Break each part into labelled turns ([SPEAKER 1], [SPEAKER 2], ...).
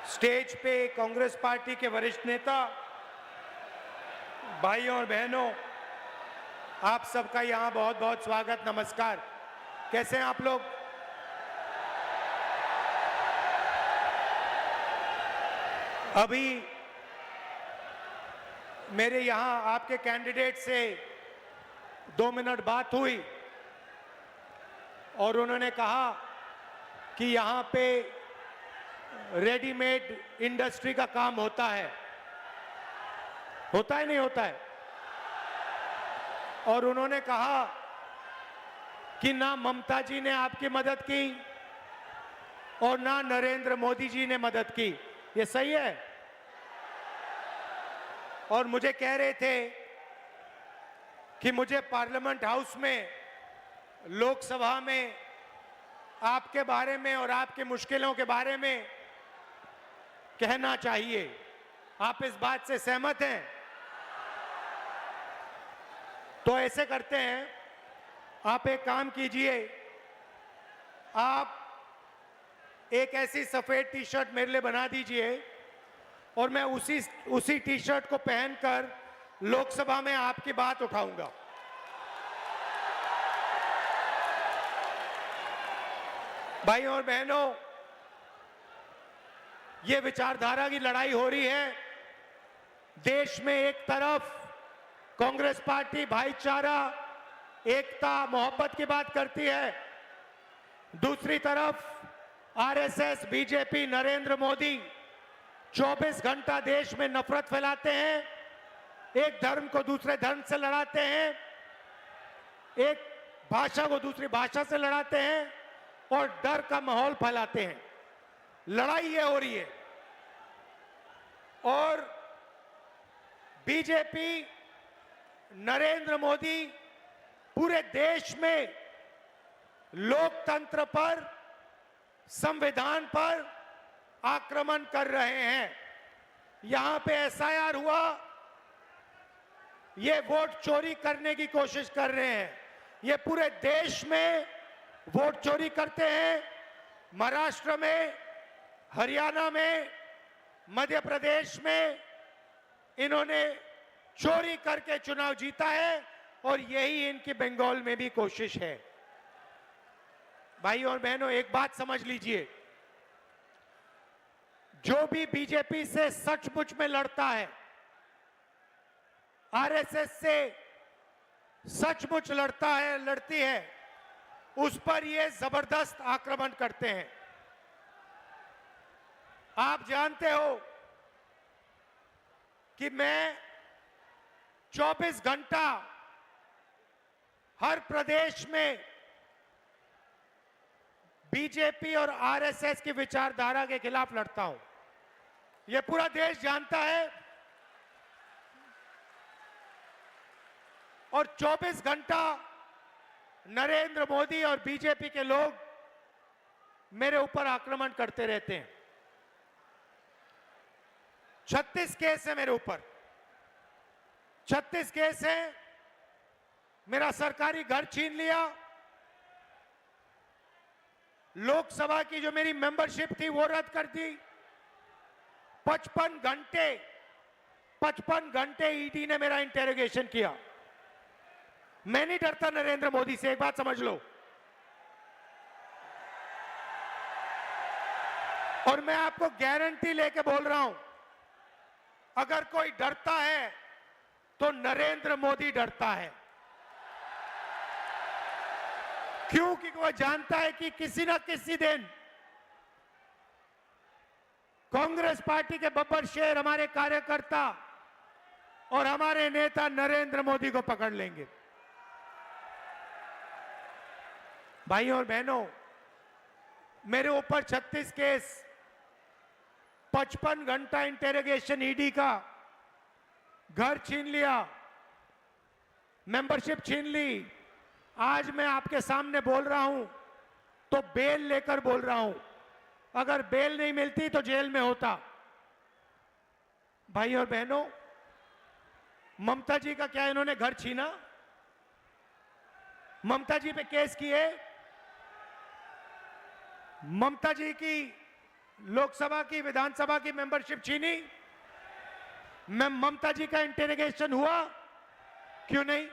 [SPEAKER 1] Stage पे Congress party के वरिष्ठ नेता, भाइयों और बहनों, आप सबका यहां बहुत बहुत स्वागत, नमस्कार। कैसे हैं आप लोग? अभी मेरे यहां आपके कैंडिडेट से 2 मिनट बात हुई और उन्होंने कहा कि यहां पे रेडीमेड इंडस्ट्री का काम होता है नहीं होता है? और उन्होंने कहा कि ना ममता जी ने आपकी मदद की और ना नरेंद्र मोदी जी ने मदद की। ये सही है? और मुझे कह रहे थे कि मुझे पार्लियामेंट हाउस में, लोकसभा में आपके बारे में और आपकी मुश्किलों के बारे में कहना चाहिए। आप इस बात से सहमत हैं? तो ऐसे करते हैं, आप एक काम कीजिए, आप एक ऐसी सफेद टी शर्ट मेरे लिए बना दीजिए और मैं उसी टी शर्ट को पहनकर लोकसभा में आपकी बात उठाऊंगा। भाइयों और बहनों, ये विचारधारा की लड़ाई हो रही है। देश में एक तरफ कांग्रेस पार्टी भाईचारा, एकता, मोहब्बत की बात करती है, दूसरी तरफ आरएसएस, बीजेपी, नरेंद्र मोदी 24 घंटा देश में नफरत फैलाते हैं, एक धर्म को दूसरे धर्म से लड़ाते हैं, एक भाषा को दूसरी भाषा से लड़ाते हैं और डर का माहौल फैलाते हैं। लड़ाई ये हो रही है। और बीजेपी, नरेंद्र मोदी पूरे देश में लोकतंत्र पर, संविधान पर आक्रमण कर रहे हैं। यहां पे एसआईआर हुआ, ये वोट चोरी करने की कोशिश कर रहे हैं। ये पूरे देश में वोट चोरी करते हैं। महाराष्ट्र में, हरियाणा में, मध्य प्रदेश में इन्होंने चोरी करके चुनाव जीता है और यही इनकी बंगाल में भी कोशिश है। भाइयों और बहनों, एक बात समझ लीजिए, जो भी बीजेपी से सचमुच में लड़ता है, आरएसएस से सचमुच लड़ता है, लड़ती है, उस पर ये जबरदस्त आक्रमण करते हैं। आप जानते हो कि मैं 24 घंटा हर प्रदेश में बीजेपी और आरएसएस की विचारधारा के खिलाफ लड़ता हूं। यह पूरा देश जानता है। और 24 घंटा नरेंद्र मोदी और बीजेपी के लोग मेरे ऊपर आक्रमण करते रहते हैं। 36 केस है मेरे ऊपर, 36 केस है। मेरा सरकारी घर छीन लिया, लोकसभा की जो मेरी मेंबरशिप थी वो रद्द कर दी। 55 घंटे ईडी ने मेरा इंटेरोगेशन किया। मैं नहीं डरता नरेंद्र मोदी से, एक बात समझ लो। और मैं आपको गारंटी लेके बोल रहा हूं, अगर कोई डरता है तो नरेंद्र मोदी डरता है। क्योंकि वो जानता है कि किसी ना किसी दिन कांग्रेस पार्टी के बब्बर शेर, हमारे कार्यकर्ता और हमारे नेता नरेंद्र मोदी को पकड़ लेंगे। भाइयों और बहनों, मेरे ऊपर 36 केस, 55 घंटा इंटेरोगेशन ईडी का, घर छीन लिया, मेंबरशिप छीन ली। आज मैं आपके सामने बोल रहा हूं तो बेल लेकर बोल रहा हूं। अगर बेल नहीं मिलती तो जेल में होता। भाई और बहनों, ममता जी का क्या इन्होंने घर छीना? ममता जी पे केस किए, ममता जी की लोकसभा की विधानसभा की मेंबरशिप छीनी, ममता जी का इंटेरोगेशन हुआ, क्यों नहीं?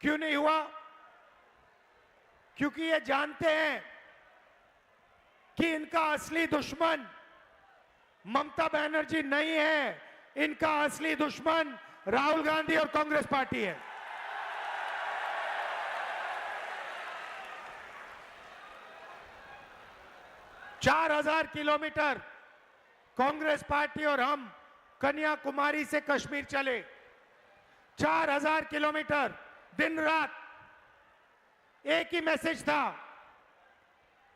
[SPEAKER 1] क्यों नहीं हुआ? क्योंकि ये जानते हैं कि इनका असली दुश्मन ममता बनर्जी नहीं है, इनका असली दुश्मन राहुल गांधी और कांग्रेस पार्टी है। चार 4,000 किलोमीटर कांग्रेस पार्टी और हम कन्याकुमारी से कश्मीर चले, 4,000 किलोमीटर, दिन रात एक ही मैसेज था,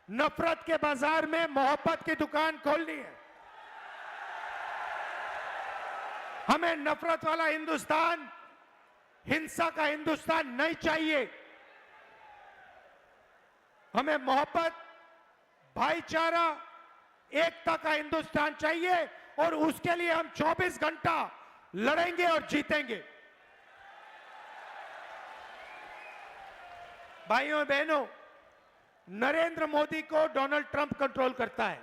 [SPEAKER 1] नफरत के बाजार में मोहब्बत की दुकान खोलनी है। हमें नफरत वाला हिंदुस्तान, हिंसा का हिंदुस्तान नहीं चाहिए। हमें मोहब्बत, भाईचारा, एकता का हिंदुस्तान चाहिए और उसके लिए हम 24 घंटा लड़ेंगे और जीतेंगे। भाइयों बहनों, नरेंद्र मोदी को डोनाल्ड ट्रंप कंट्रोल करता है।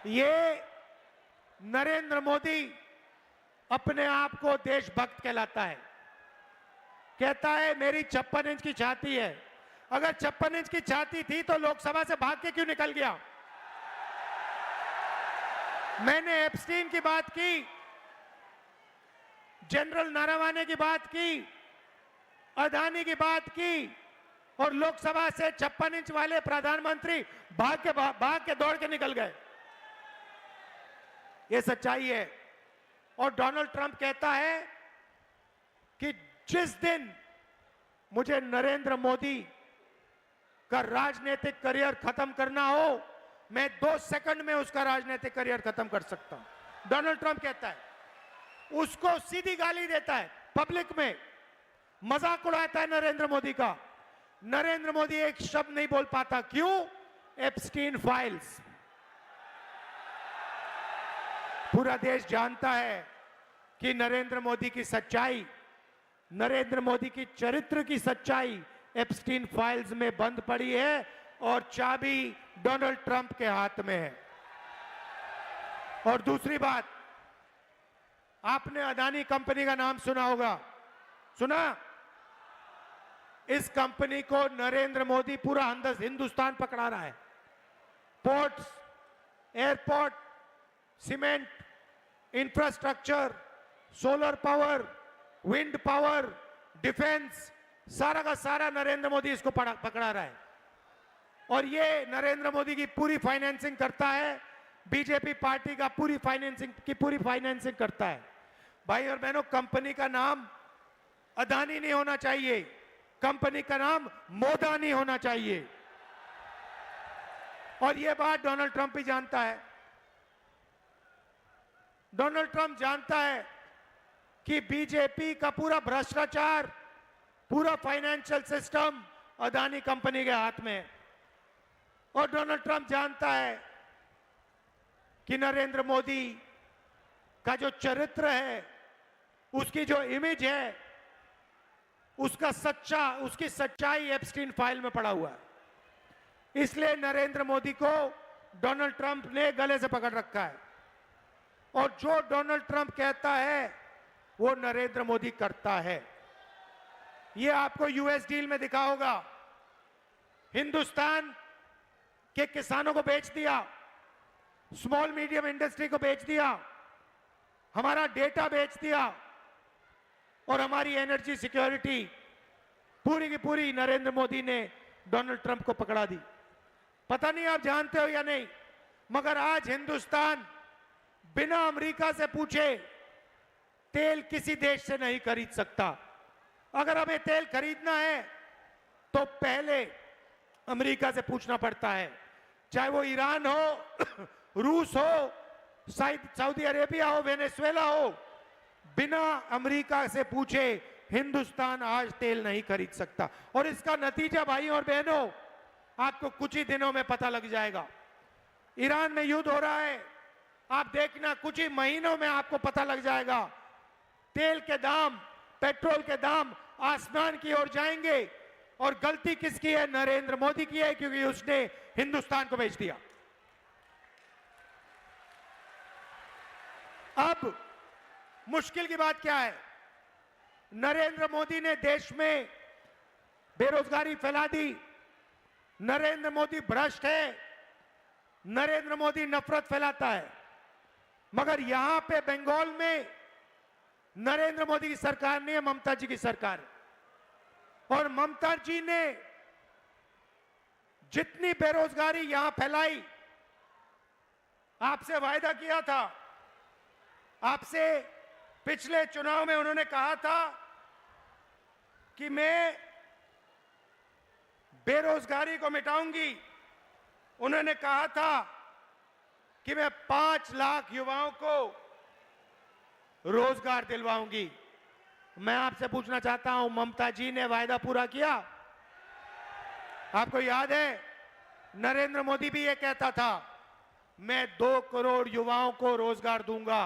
[SPEAKER 1] ये नरेंद्र मोदी अपने आप को देशभक्त कहलाता है, कहता है मेरी 56 इंच की छाती है। अगर 56 इंच की छाती थी तो लोकसभा से भाग के क्यों निकल गया? मैंने एप्स्टीन की बात की, जनरल नारावाने की बात की, अदानी की बात की और लोकसभा से 56 इंच वाले प्रधानमंत्री भाग के दौड़ के निकल गए। यह सच्चाई है। और डोनाल्ड ट्रंप कहता है कि जिस दिन मुझे नरेंद्र मोदी का राजनीतिक करियर खत्म करना हो, मैं 2 सेकंड में उसका राजनीतिक करियर खत्म कर सकता हूं। डोनाल्ड ट्रंप कहता है, उसको सीधी गाली देता है, पब्लिक में मजाक उड़ाता है नरेंद्र मोदी का। नरेंद्र मोदी एक शब्द नहीं बोल पाता, क्यों? Epstein files. पूरा देश जानता है कि नरेंद्र मोदी की सच्चाई, नरेंद्र मोदी की चरित्र की सच्चाई एप्स्टीन फाइल्स में बंद पड़ी है और चाबी डोनाल्ड ट्रंप के हाथ में है। और दूसरी बात, आपने अदानी कंपनी का नाम सुना होगा, सुना? इस कंपनी को नरेंद्र मोदी पूरा हिंदुस्तान पकड़ा रहा है। Ports, airport, cement, infrastructure, solar power, wind power, defence, सारा का सारा नरेंद्र मोदी इसको पकड़ा रहा है। और ये नरेंद्र मोदी की पूरी फाइनेंसिंग करता है, बीजेपी पार्टी का पूरी फाइनेंसिंग करता है। भाई और बहनों, कंपनी का नाम अदानी नहीं होना चाहिए, कंपनी का नाम मोदानी होना चाहिए। और यह बात डोनाल्ड ट्रंप भी जानता है। डोनाल्ड ट्रंप जानता है कि बीजेपी का पूरा भ्रष्टाचार, पूरा फाइनेंशियल सिस्टम अदानी कंपनी के हाथ में है। और डोनाल्ड ट्रंप जानता है कि नरेंद्र मोदी का जो चरित्र है, उसकी जो इमेज है, उसकी सच्चाई एप्स्टीन फाइल में पड़ा हुआ है। इसलिए नरेंद्र मोदी को डोनाल्ड ट्रंप ने गले से पकड़ रखा है। और जो डोनाल्ड ट्रंप कहता है वो नरेंद्र मोदी करता है। ये आपको यूएस डील में दिखा होगा, हिंदुस्तान के किसानों को बेच दिया, स्मॉल मीडियम इंडस्ट्री को बेच दिया, हमारा डेटा बेच दिया और हमारी एनर्जी सिक्योरिटी पूरी की पूरी नरेंद्र मोदी ने डोनाल्ड ट्रंप को पकड़ा दी। पता नहीं आप जानते हो या नहीं, मगर आज हिंदुस्तान बिना अमेरिका से पूछे तेल किसी देश से नहीं खरीद सकता। अगर हमें तेल खरीदना है तो पहले अमेरिका से पूछना पड़ता है, चाहे वो ईरान हो, रूस हो, सऊदी अरेबिया हो, वेनेजुएला हो। बिना अमेरिका से पूछे हिंदुस्तान आज तेल नहीं खरीद सकता। और इसका नतीजा भाई और बहनों आपको कुछ ही दिनों में पता लग जाएगा। ईरान में युद्ध हो रहा है, आप देखना कुछ ही महीनों में आपको पता लग जाएगा। तेल के दाम, पेट्रोल के दाम आसमान की ओर जाएंगे। और गलती किसकी है? नरेंद्र मोदी की है, क्योंकि उसने हिंदुस्तान को बेच दिया। अब मुश्किल की बात क्या है? नरेंद्र मोदी ने देश में बेरोजगारी फैला दी। नरेंद्र मोदी भ्रष्ट है। नरेंद्र मोदी नफरत फैलाता है। मगर यहां पे बंगाल में नरेंद्र मोदी की सरकार नहीं है, ममता जी की सरकार है। और ममता जी ने जितनी बेरोजगारी यहां फैलाई, आपसे वायदा किया था, आपसे पिछले चुनाव में उन्होंने कहा था कि मैं बेरोजगारी को मिटाऊंगी। उन्होंने कहा था कि मैं 5 लाख युवाओं को रोजगार दिलवाऊंगी। मैं आपसे पूछना चाहता हूं, ममता जी ने वायदा पूरा किया? आपको याद है, नरेंद्र मोदी भी ये कहता था, मैं 2 करोड़ युवाओं को रोजगार दूंगा।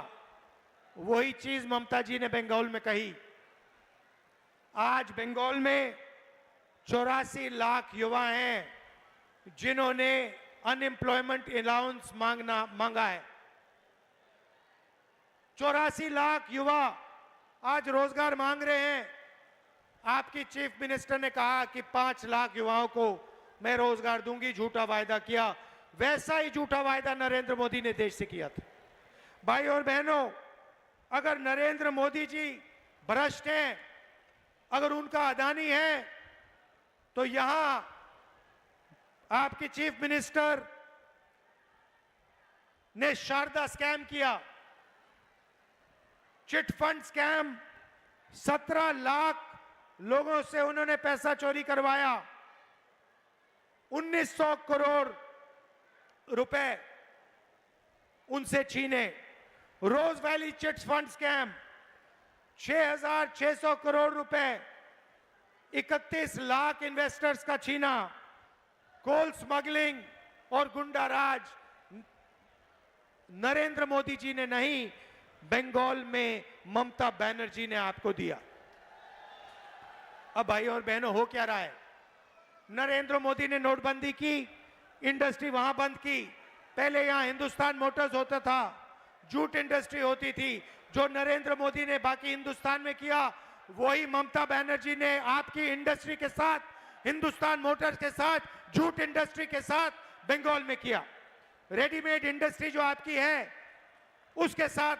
[SPEAKER 1] वही चीज ममता जी ने बंगाल में कही। आज बंगाल में 84 लाख युवा हैं जिन्होंने अनएम्प्लॉयमेंट अलाउंस मांगा है। 84 लाख युवा आज रोजगार मांग रहे हैं। आपकी चीफ मिनिस्टर ने कहा कि 5 लाख युवाओं को मैं रोजगार दूंगी, झूठा वायदा किया। वैसा ही झूठा वायदा नरेंद्र मोदी ने देश से किया था। भाई और बहनों, अगर नरेंद्र मोदी जी भ्रष्ट हैं, अगर उनका अदानी है, तो यहां आपकी चीफ मिनिस्टर ने शारदा स्कैम किया, चिट फंड स्कैम। 17 लाख लोगों से उन्होंने पैसा चोरी करवाया। 1900 करोड़ रुपए उनसे छीने। Rose Valley chit fund scam, 6600 crore रुपए 31 लाख इन्वेस्टर्स का छीना। कोल स्मगलिंग और गुंडा राज नरेंद्र मोदी जी ने नहीं, बंगाल में ममता बनर्जी ने आपको दिया। अब भाई और बहनों, हो क्या रहा है? नरेंद्र मोदी ने नोटबंदी की, इंडस्ट्री वहां बंद की। पहले यहां हिंदुस्तान मोटर्स होता था, जूट इंडस्ट्री होती थी। जो नरेंद्र मोदी ने बाकी हिंदुस्तान में किया, वही ममता बनर्जी ने आपकी इंडस्ट्री के साथ, हिंदुस्तान मोटर्स के साथ, जूट इंडस्ट्री के साथ बंगाल में किया। रेडीमेड इंडस्ट्री जो आपकी है, उसके साथ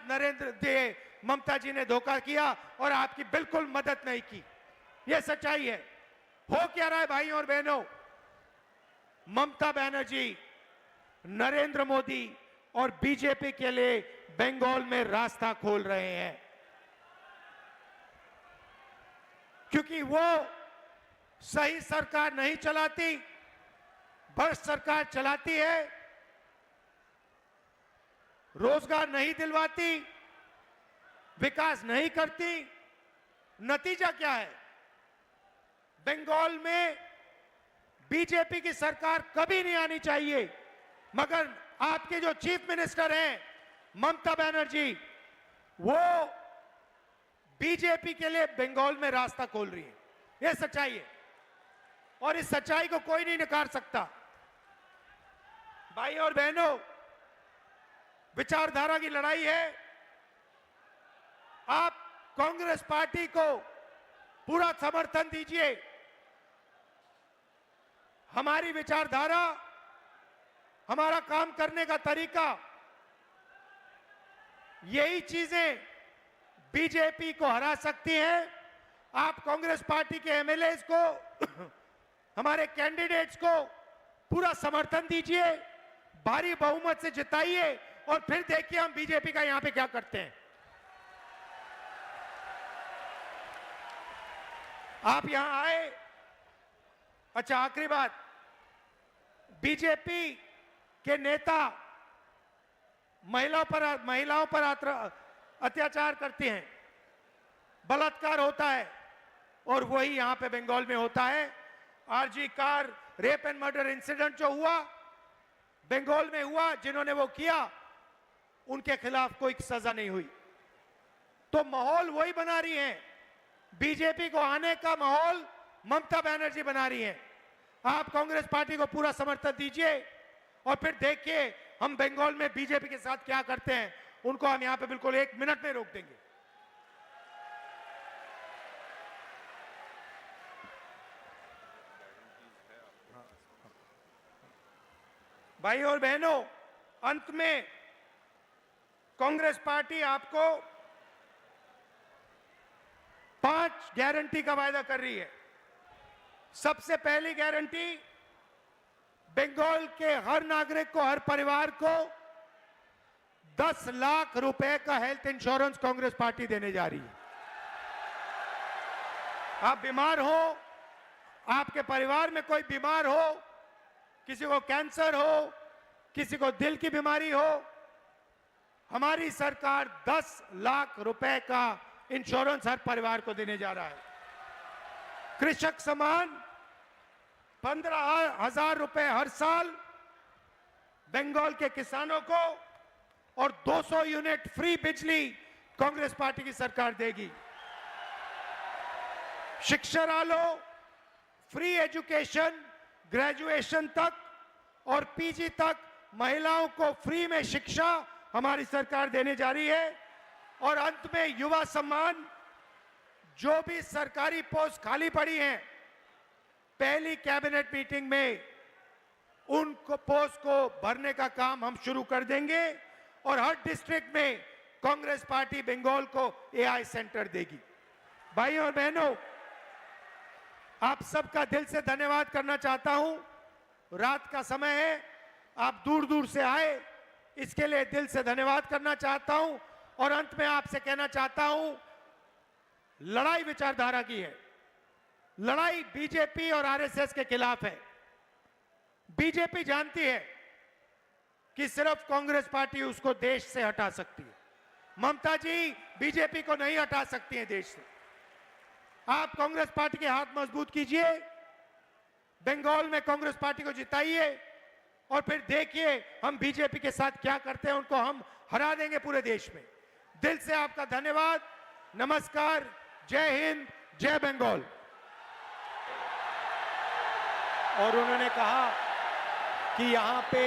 [SPEAKER 1] ममता जी ने धोखा किया और आपकी बिल्कुल मदद नहीं की। यह सच्चाई है। हो क्या रहा है भाई और बहनों? ममता बनर्जी, नरेंद्र मोदी और बीजेपी के लिए बंगाल में रास्ता खोल रहे हैं, क्योंकि वो सही सरकार नहीं चलाती, भ्रष्ट सरकार चलाती है, रोजगार नहीं दिलवाती, विकास नहीं करती। नतीजा क्या है? बंगाल में बीजेपी की सरकार कभी नहीं आनी चाहिए, मगर आपके जो चीफ मिनिस्टर हैं ममता बनर्जी, वो बीजेपी के लिए बंगाल में रास्ता खोल रही है। यह सच्चाई है और इस सच्चाई को कोई नहीं नकार सकता। भाई और बहनों, विचारधारा की लड़ाई है। आप कांग्रेस पार्टी को पूरा समर्थन दीजिए। हमारी विचारधारा, हमारा काम करने का तरीका, यही चीजें बीजेपी को हरा सकती हैं। आप कांग्रेस पार्टी के एमएलएस को, हमारे कैंडिडेट्स को पूरा समर्थन दीजिए, भारी बहुमत से जिताइए और फिर देखिए हम बीजेपी का यहां पे क्या करते हैं। आप यहां आए। अच्छा, आखिरी बात, बीजेपी के नेता महिलाओं पर अत्याचार करते हैं, बलात्कार होता है, और वही यहां पे बंगाल में होता है। RG Kar rape and murder incident जो हुआ, बंगाल में हुआ, जिन्होंने वो किया उनके खिलाफ कोई सजा नहीं हुई। तो माहौल वही बना रही है। बीजेपी को आने का माहौल ममता बनर्जी बना रही हैं। आप कांग्रेस पार्टी को पूरा समर्थन दीजिए और फिर देखिए हम बंगाल में बीजेपी के साथ क्या करते हैं। उनको हम यहां पे बिल्कुल 1 मिनट में रोक देंगे। भाई और बहनों, अंत में कांग्रेस पार्टी आपको 5 गारंटी का वायदा कर रही है। सबसे पहली गारंटी, बंगाल के हर नागरिक को, हर परिवार को 10 लाख रुपए का हेल्थ इंश्योरेंस कांग्रेस पार्टी देने जा रही है। आप बीमार हो, आपके परिवार में कोई बीमार हो, किसी को कैंसर हो, किसी को दिल की बीमारी हो, हमारी सरकार 10 लाख रुपए का इंश्योरेंस हर परिवार को देने जा रहा है। कृषक सम्मान 15,000 रुपए हर साल बंगाल के किसानों को और 200 यूनिट फ्री बिजली कांग्रेस पार्टी की सरकार देगी। शिक्षा वालों, फ्री एजुकेशन, ग्रेजुएशन तक और पीजी तक महिलाओं को फ्री में शिक्षा हमारी सरकार देने जा रही है। और अंत में युवा सम्मान, जो भी सरकारी पोस्ट खाली पड़ी हैं, पहली कैबिनेट मीटिंग में उनको पोस्ट को भरने का काम हम शुरू कर देंगे और हर डिस्ट्रिक्ट में कांग्रेस पार्टी बंगाल को एआई सेंटर देगी। भाइयों और बहनों, आप सबका दिल से धन्यवाद करना चाहता हूं। रात का समय है, आप दूर दूर से आए, इसके लिए दिल से धन्यवाद करना चाहता हूं। और अंत में आपसे कहना चाहता हूं, लड़ाई विचारधारा की है, लड़ाई बीजेपी और आरएसएस के खिलाफ है। बीजेपी जानती है कि सिर्फ कांग्रेस पार्टी उसको देश से हटा सकती है। ममता जी बीजेपी को नहीं हटा सकती हैं देश से। आप कांग्रेस पार्टी के हाथ मजबूत कीजिए, बंगाल में कांग्रेस पार्टी को जिताइए और फिर देखिए हम बीजेपी के साथ क्या करते हैं। उनको हम हरा देंगे पूरे देश में। दिल से आपका धन्यवाद, नमस्कार, जय हिंद, जय बंगाल। और उन्होंने कहा कि यहां पे